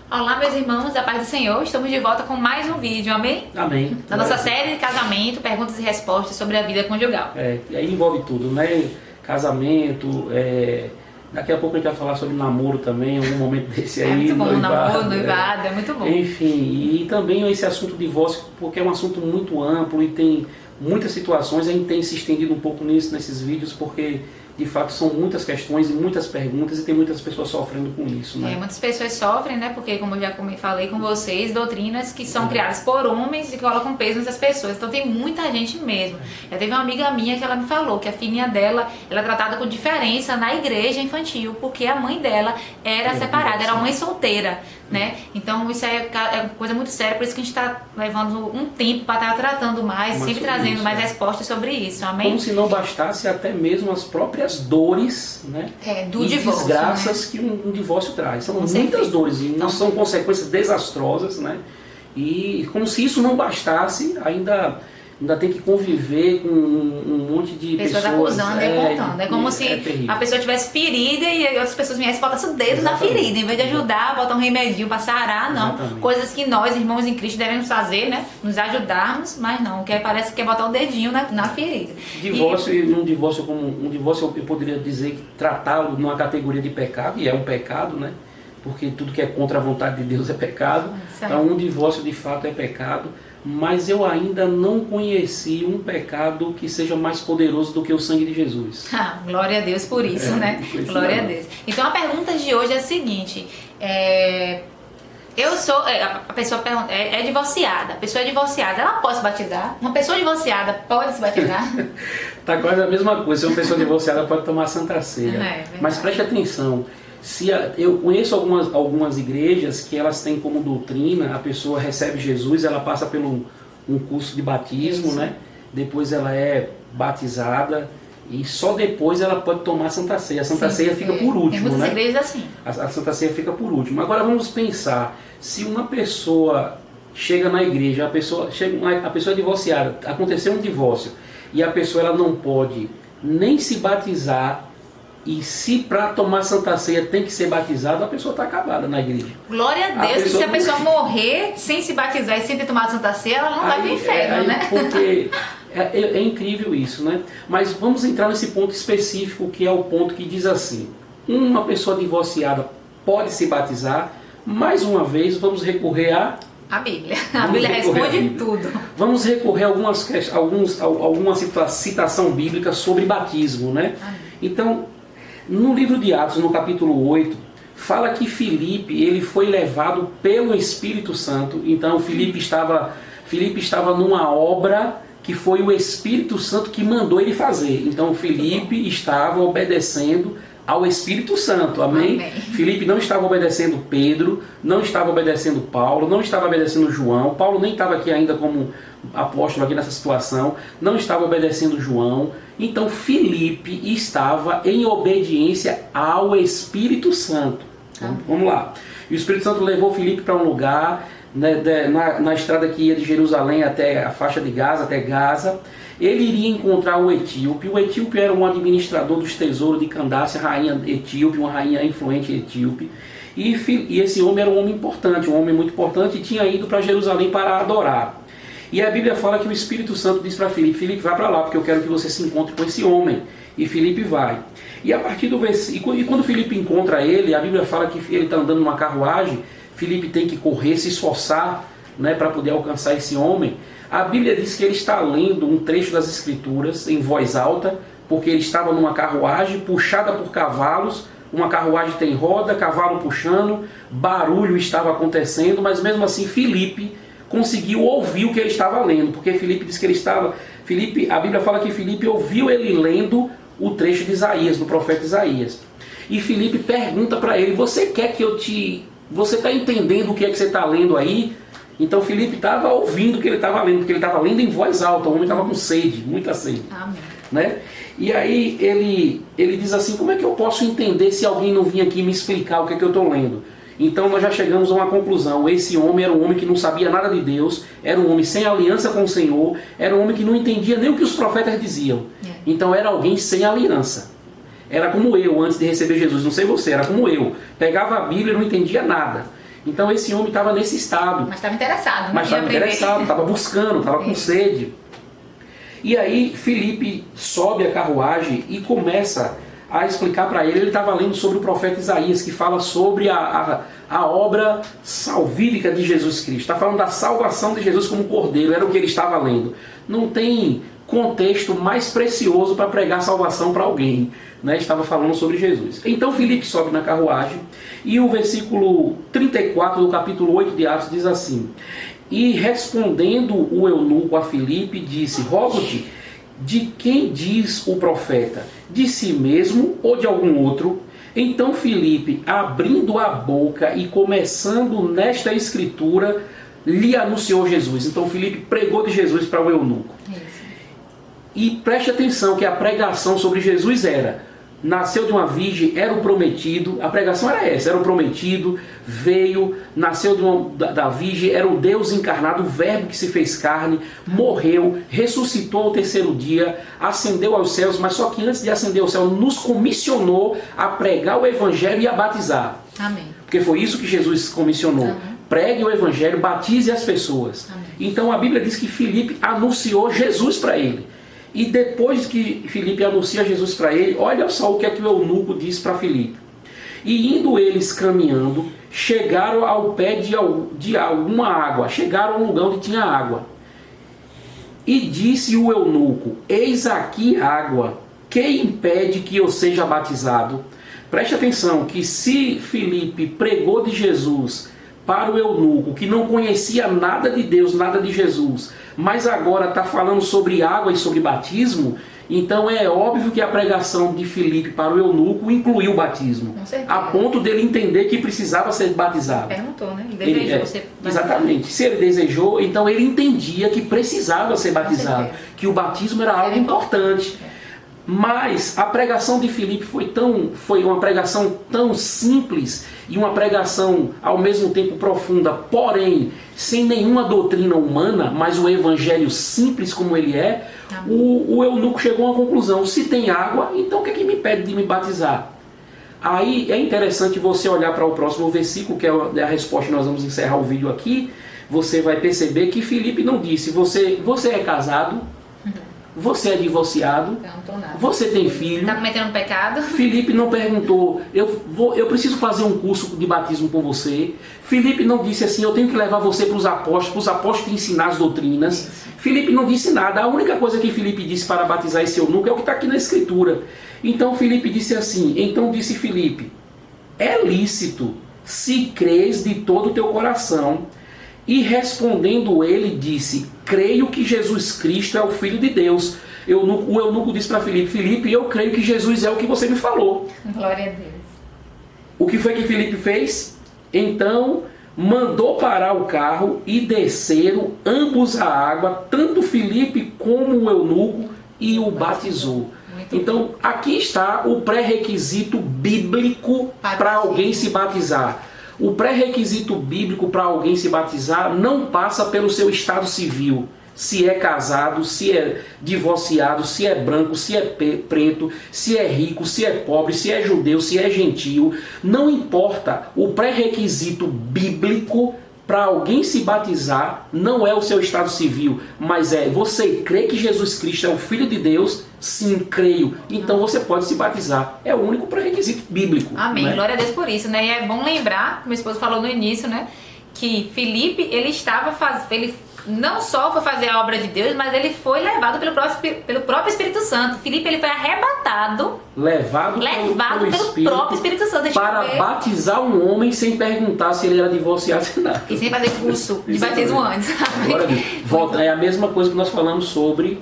Olá, meus irmãos, da paz do Senhor, estamos de volta com mais um vídeo, amém? Amém. Da nossa série de casamento, perguntas e respostas sobre a vida conjugal. E aí envolve tudo, né? Casamento, daqui a pouco a gente vai falar sobre namoro também, algum momento desse aí. É muito bom, noivado, namoro, noivado, é muito bom. Enfim, e também esse assunto divórcio, porque é um assunto muito amplo e tem muitas situações, a gente tem se estendido um pouco nesses vídeos, porque de fato são muitas questões e muitas perguntas e tem muitas pessoas sofrendo com isso, né? Muitas pessoas sofrem, né? Porque, como eu já falei com vocês, doutrinas que são criadas por homens e colocam peso nessas pessoas. Então tem muita gente mesmo. Já teve uma amiga minha que ela me falou que a filhinha dela, ela é tratada com diferença na igreja infantil, porque a mãe dela era separada, era uma mãe solteira, né? Então isso é uma coisa muito séria, por isso que a gente está levando um tempo para estar tratando mais, sempre trazendo isso, mais respostas sobre isso, amém? Como se não bastasse até mesmo as próprias dores, né? Do e divórcio, desgraças, né? Que um divórcio traz. São Com muitas certeza. dores e Então, são consequências desastrosas, né? E como se isso não bastasse, ainda tem que conviver com um monte de pessoas acusando e apontando. É como se terrível. a pessoa tivesse ferida e outras pessoas viessem e botassem o dedo na ferida. Em vez de ajudar, botar um remedinho para sarar, não. Exatamente. Coisas que nós, irmãos em Cristo, devemos fazer, né? Nos ajudarmos, mas não. Parece que é botar o dedinho na ferida. Divórcio, um divórcio eu poderia dizer que tratá-lo numa categoria de pecado, e é um pecado, né? Porque tudo que é contra a vontade de Deus é pecado. Então um divórcio de fato é pecado. Mas eu ainda não conheci um pecado que seja mais poderoso do que o sangue de Jesus. Glória a Deus por isso, né? Glória a Deus. Então a pergunta de hoje é a seguinte: a pessoa é divorciada, a pessoa é divorciada, ela pode se batizar? Uma pessoa divorciada pode se batizar? Tá quase a mesma coisa, se uma pessoa divorciada pode tomar a Santa Ceia. Mas preste atenção. Eu conheço algumas igrejas que elas têm como doutrina, a pessoa recebe Jesus, ela passa por um curso de batismo, né? Depois ela é batizada e só depois ela pode tomar a Santa Ceia. A Santa Ceia fica por último, tem muitas igrejas assim. A Santa Ceia fica por último. Agora vamos pensar, se uma pessoa chega na igreja, a pessoa é divorciada, aconteceu um divórcio e a pessoa ela não pode nem se batizar. E se para tomar Santa Ceia tem que ser batizado, a pessoa está acabada na igreja. Glória a Deus, que se a pessoa morrer sem se batizar e sem ter tomado Santa Ceia, ela não vai para o inferno, né? Porque é incrível isso, né? Mas vamos entrar nesse ponto específico, que é o ponto que diz assim: uma pessoa divorciada pode se batizar. Mais uma vez, vamos recorrer a Bíblia. A Bíblia responde tudo. Vamos recorrer a alguma citação bíblica sobre batismo, né? Então, no livro de Atos, no capítulo 8, fala que Filipe ele foi levado pelo Espírito Santo. Então Filipe estava numa obra que foi o Espírito Santo que mandou ele fazer. Então Filipe estava obedecendo ao Espírito Santo, amém? Filipe não estava obedecendo Pedro, não estava obedecendo Paulo, não estava obedecendo João. Paulo nem estava aqui ainda como apóstolo aqui nessa situação, não estava obedecendo João. Então Filipe estava em obediência ao Espírito Santo. Vamos lá. E o Espírito Santo levou Filipe para um lugar, né, na estrada que ia de Jerusalém até a faixa de Gaza, até Gaza. Ele iria encontrar o etíope. O etíope era um administrador dos tesouros de Candace, rainha etíope, uma rainha influente etíope. E esse homem era um homem importante, um homem muito importante, e tinha ido para Jerusalém para adorar. E a Bíblia fala que o Espírito Santo diz para Filipe: Filipe, vai para lá, porque eu quero que você se encontre com esse homem. E Filipe vai. E a partir do versículo, e quando Filipe encontra ele, a Bíblia fala que ele está andando numa carruagem. Filipe tem que correr, se esforçar, né, para poder alcançar esse homem. A Bíblia diz que ele está lendo um trecho das Escrituras em voz alta, porque ele estava numa carruagem puxada por cavalos. Uma carruagem tem roda, cavalo puxando, barulho estava acontecendo, mas mesmo assim Filipe conseguiu ouvir o que ele estava lendo, porque Filipe diz que a Bíblia fala que Filipe ouviu ele lendo o trecho de Isaías, do profeta Isaías. E Filipe pergunta para ele: você está entendendo o que é que você está lendo aí? Então Filipe estava ouvindo o que ele estava lendo, porque ele estava lendo em voz alta. O homem estava com sede, muita sede. Amém. Né? E aí ele diz assim: como é que eu posso entender se alguém não vir aqui me explicar o que é que eu estou lendo? Então nós já chegamos a uma conclusão: esse homem era um homem que não sabia nada de Deus, era um homem sem aliança com o Senhor, era um homem que não entendia nem o que os profetas diziam. Então era alguém sem aliança. Era como eu antes de receber Jesus, não sei você, era como eu. Pegava a Bíblia e não entendia nada. Então esse homem estava nesse estado. Mas estava interessado, Mas estava interessado, estava buscando, estava com sede. E aí Filipe sobe a carruagem e começa a explicar para ele. Ele estava lendo sobre o profeta Isaías, que fala sobre a obra salvífica de Jesus Cristo. Está falando da salvação de Jesus como cordeiro, era o que ele estava lendo. Não tem contexto mais precioso para pregar salvação para alguém, né? Estava falando sobre Jesus. Então Filipe sobe na carruagem e o versículo 34 do capítulo 8 de Atos diz assim: e respondendo o eunuco a Filipe, disse: rogo-te, de quem diz o profeta? De si mesmo ou de algum outro? Então Filipe, abrindo a boca e começando nesta escritura, lhe anunciou Jesus. Então Filipe pregou de Jesus para o eunuco. E preste atenção que a pregação sobre Jesus nasceu de uma virgem, era o prometido. A pregação era essa, era o prometido, veio, nasceu da virgem, era o Deus encarnado, o verbo que se fez carne, morreu, ressuscitou ao terceiro dia, ascendeu aos céus, mas só que antes de ascender ao céu, nos comissionou a pregar o evangelho e a batizar. Amém. Porque foi isso que Jesus comissionou. Amém. Pregue o evangelho, batize as pessoas. Amém. Então a Bíblia diz que Filipe anunciou Jesus para ele. E depois que Filipe anuncia Jesus para ele, olha só o que é que o eunuco diz para Filipe. E indo eles caminhando, chegaram ao pé de alguma água, chegaram a um lugar onde tinha água. E disse o eunuco: eis aqui água, que impede que eu seja batizado? Preste atenção que se Filipe pregou de Jesus para o eunuco, que não conhecia nada de Deus, nada de Jesus, mas agora está falando sobre água e sobre batismo, então é óbvio que a pregação de Filipe para o eunuco incluiu o batismo, a ponto dele entender que precisava ser batizado. Perguntou, né? Ele desejou ser batizado. Exatamente. Se ele desejou, então ele entendia que precisava ser batizado, que o batismo era algo importante. Mas a pregação de Filipe foi uma pregação tão simples e uma pregação ao mesmo tempo profunda, porém sem nenhuma doutrina humana, mas o evangelho simples como ele é. O eunuco chegou a uma conclusão: se tem água, então o que é que me impede de me batizar? Aí é interessante você olhar para o próximo versículo, que é a resposta. Nós vamos encerrar o vídeo aqui. Você vai perceber que Filipe não disse: você é casado? Você é divorciado? Você tem filho? Está cometendo um pecado? Filipe não perguntou: eu preciso fazer um curso de batismo com você. Filipe não disse assim: eu tenho que levar você para os apóstolos te ensinar as doutrinas. Isso. Filipe não disse nada. A única coisa que Filipe disse para batizar esse eunuco é o que está aqui na escritura. Então Filipe disse assim: então disse Filipe: é lícito, se crês de todo o teu coração. E respondendo ele, disse: creio que Jesus Cristo é o Filho de Deus. O eunuco disse para Filipe: Filipe, eu creio que Jesus é o que você me falou. Glória a Deus. O que foi que Filipe fez? Então mandou parar o carro e desceram ambos a água, tanto Filipe como o eunuco, e o batizou. Então aqui está o pré-requisito bíblico para alguém se batizar. O pré-requisito bíblico para alguém se batizar não passa pelo seu estado civil. Se é casado, se é divorciado, se é branco, se é preto, se é rico, se é pobre, se é judeu, se é gentio. Não importa. O pré-requisito bíblico para alguém se batizar não é o seu estado civil, mas é: você crê que Jesus Cristo é o Filho de Deus? Sim, creio. Então você pode se batizar. É o único pré-requisito bíblico. Amém. Né? Glória a Deus por isso, né? E é bom lembrar, como a esposa falou no início, né? Que Filipe, ele não só foi fazer a obra de Deus, mas ele foi levado pelo próprio Espírito Santo. Filipe, ele foi arrebatado. Levado pelo próprio Espírito Santo. Para batizar um homem sem perguntar se ele era divorciado ou não. E sem fazer curso de batismo antes. Volta, é a mesma coisa que nós falamos sobre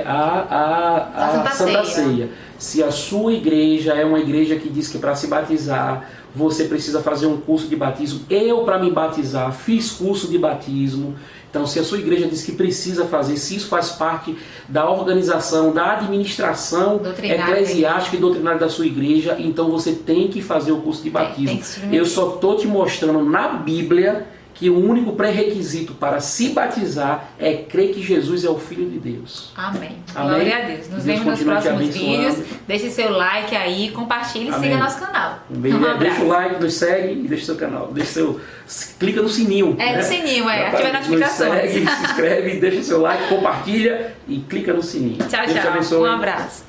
a Santa Ceia. Se a sua igreja é uma igreja que diz que para se batizar você precisa fazer um curso de batismo, eu para me batizar fiz curso de batismo. Então, se a sua igreja diz que precisa fazer, se isso faz parte da organização, da administração eclesiástica e doutrinária da sua igreja, então você tem que fazer o curso de batismo. Eu só estou te mostrando na Bíblia que o único pré-requisito para se batizar é crer que Jesus é o Filho de Deus. Amém. Amém? Glória a Deus. Nos vemos nos próximos vídeos. Deixe seu like aí, compartilhe e siga nosso canal. Deixa o like, nos segue e deixa seu canal. Clica no sininho. No sininho, ativa as notificações. Segue, se inscreve, deixa seu like, compartilha e clica no sininho. Tchau, tchau. Um abraço.